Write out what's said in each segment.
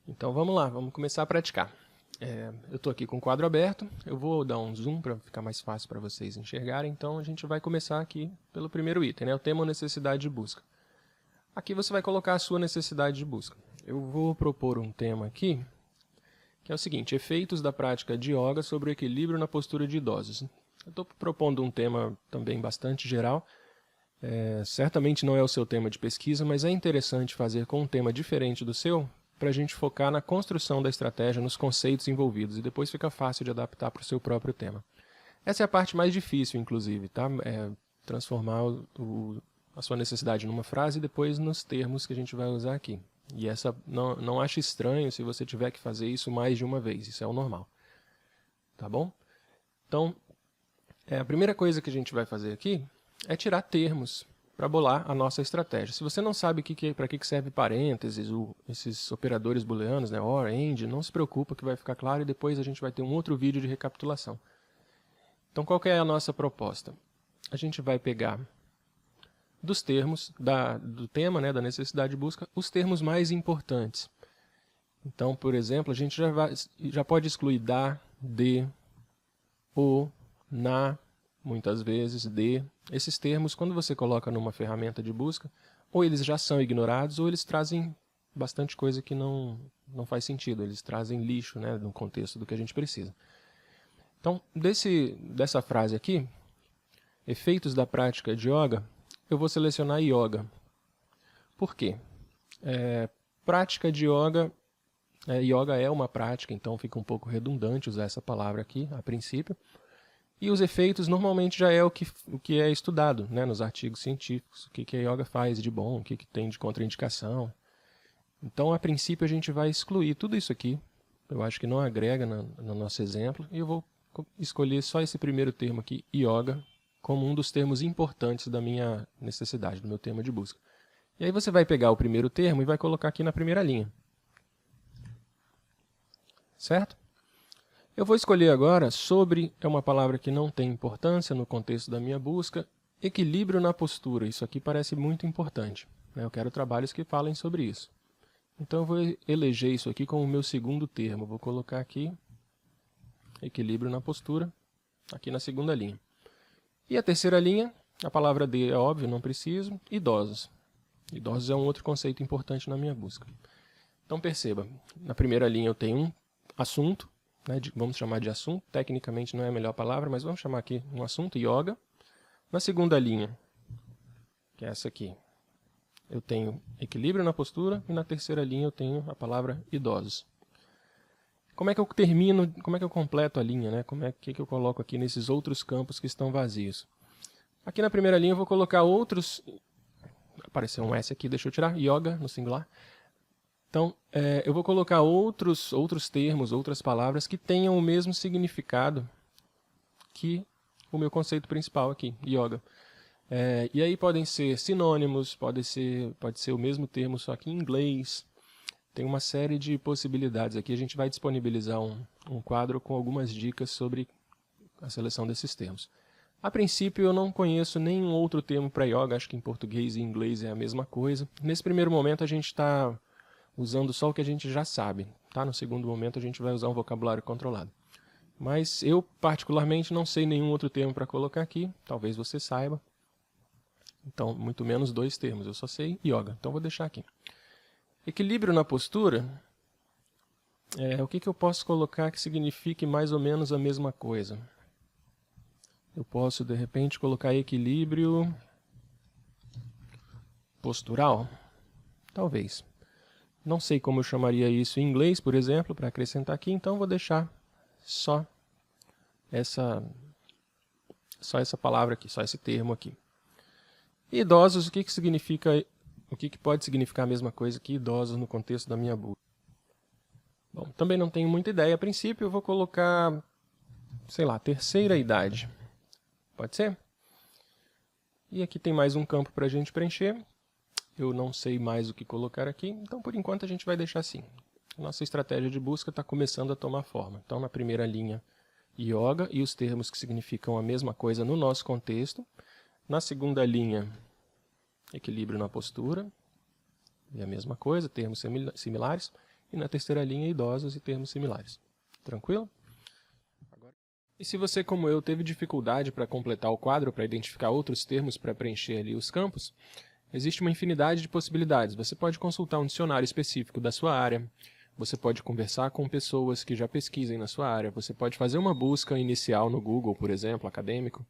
Então vamos lá, vamos começar a praticar. Eu estou aqui com o quadro aberto, eu vou dar um zoom para ficar mais fácil para vocês enxergarem, então a gente vai começar aqui pelo primeiro item, né? O tema ou necessidade de busca. Aqui você vai colocar a sua necessidade de busca. Eu vou propor um tema aqui, que é o seguinte: efeitos da prática de yoga sobre o equilíbrio na postura de idosos. Eu estou propondo um tema também bastante geral, certamente não é o seu tema de pesquisa, mas é interessante fazer com um tema diferente do seu, para a gente focar na construção da estratégia, nos conceitos envolvidos, e depois fica fácil de adaptar para o seu próprio tema. Essa é a parte mais difícil, inclusive, tá? Transformar a sua necessidade numa frase e depois nos termos que a gente vai usar aqui. E essa não ache estranho se você tiver que fazer isso mais de uma vez, isso é o normal. Tá bom? Então, a primeira coisa que a gente vai fazer aqui é tirar termos para bolar a nossa estratégia. Se você não sabe para que serve parênteses, esses operadores booleanos, né, or, and, não se preocupa que vai ficar claro e depois a gente vai ter um outro vídeo de recapitulação. Então, qual que é a nossa proposta? A gente vai pegar dos termos do tema, né, da necessidade de busca, os termos mais importantes. Então, por exemplo, a gente já pode excluir da, de, o, na, muitas vezes, de. Esses termos, quando você coloca numa ferramenta de busca, ou eles já são ignorados, ou eles trazem bastante coisa que não faz sentido. Eles trazem lixo, né, no contexto do que a gente precisa. Então, dessa frase aqui, efeitos da prática de yoga, eu vou selecionar yoga. Por quê? Prática de yoga, yoga é uma prática, então fica um pouco redundante usar essa palavra aqui, a princípio. E os efeitos normalmente já é o que é estudado, né, nos artigos científicos, o que a yoga faz de bom, o que tem de contraindicação. Então, a princípio, a gente vai excluir tudo isso aqui. Eu acho que não agrega no nosso exemplo. E eu vou escolher só esse primeiro termo aqui, yoga, como um dos termos importantes da minha necessidade, do meu tema de busca. E aí você vai pegar o primeiro termo e vai colocar aqui na primeira linha. Certo? Eu vou escolher agora sobre, é uma palavra que não tem importância no contexto da minha busca, equilíbrio na postura. Isso aqui parece muito importante, né? Eu quero trabalhos que falem sobre isso. Então eu vou eleger isso aqui como o meu segundo termo. Vou colocar aqui equilíbrio na postura, aqui na segunda linha. E a terceira linha, a palavra de é óbvio, não preciso, idosos. Idosos é um outro conceito importante na minha busca. Então perceba, na primeira linha eu tenho um assunto, vamos chamar de assunto, tecnicamente não é a melhor palavra, mas vamos chamar aqui um assunto, yoga. Na segunda linha, que é essa aqui, eu tenho equilíbrio na postura, e na terceira linha eu tenho a palavra idosos. Como é que eu termino, como é que eu completo a linha, né? Como é que eu coloco aqui nesses outros campos que estão vazios? Aqui na primeira linha eu vou colocar outros, apareceu um S aqui, deixa eu tirar, yoga no singular. Então, eu vou colocar outros termos, outras palavras que tenham o mesmo significado que o meu conceito principal aqui, yoga. E aí podem ser sinônimos, pode ser o mesmo termo, só que em inglês. Tem uma série de possibilidades aqui. A gente vai disponibilizar um quadro com algumas dicas sobre a seleção desses termos. A princípio, eu não conheço nenhum outro termo para yoga, acho que em português e inglês é a mesma coisa. Nesse primeiro momento, a gente está usando só o que a gente já sabe. Tá? No segundo momento, a gente vai usar um vocabulário controlado. Mas eu, particularmente, não sei nenhum outro termo para colocar aqui. Talvez você saiba. Então, muito menos 2 termos. Eu só sei yoga. Então, vou deixar aqui. Equilíbrio na postura. O que eu posso colocar que signifique mais ou menos a mesma coisa? Eu posso, de repente, colocar equilíbrio postural? Talvez. Não sei como eu chamaria isso em inglês, por exemplo, para acrescentar aqui, então vou deixar só essa palavra aqui, só esse termo aqui. E idosos, o que significa, o que pode significar a mesma coisa que idosos no contexto da minha busca? Bom, também não tenho muita ideia. A princípio eu vou colocar, sei lá, terceira idade. Pode ser? E aqui tem mais um campo para a gente preencher. Eu não sei mais o que colocar aqui, então por enquanto a gente vai deixar assim. Nossa estratégia de busca está começando a tomar forma. Então na primeira linha, yoga e os termos que significam a mesma coisa no nosso contexto. Na segunda linha, equilíbrio na postura, e a mesma coisa, termos similares. e na terceira linha idosos e termos similares. Tranquilo? E se você, como eu, teve dificuldade para completar o quadro, para identificar outros termos para preencher ali os campos, existe uma infinidade de possibilidades. Você pode consultar um dicionário específico da sua área, você pode conversar com pessoas que já pesquisem na sua área, você pode fazer uma busca inicial no Google, por exemplo, acadêmico,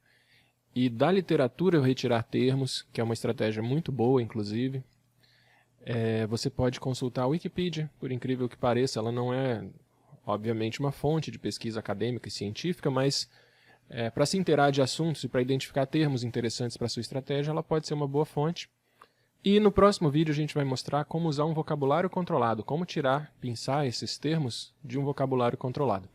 e da literatura retirar termos, que é uma estratégia muito boa, inclusive. Você pode consultar a Wikipedia, por incrível que pareça, ela não é, obviamente, uma fonte de pesquisa acadêmica e científica, mas para se inteirar de assuntos e para identificar termos interessantes para a sua estratégia, ela pode ser uma boa fonte. E no próximo vídeo a gente vai mostrar como usar um vocabulário controlado, como tirar, pensar esses termos de um vocabulário controlado.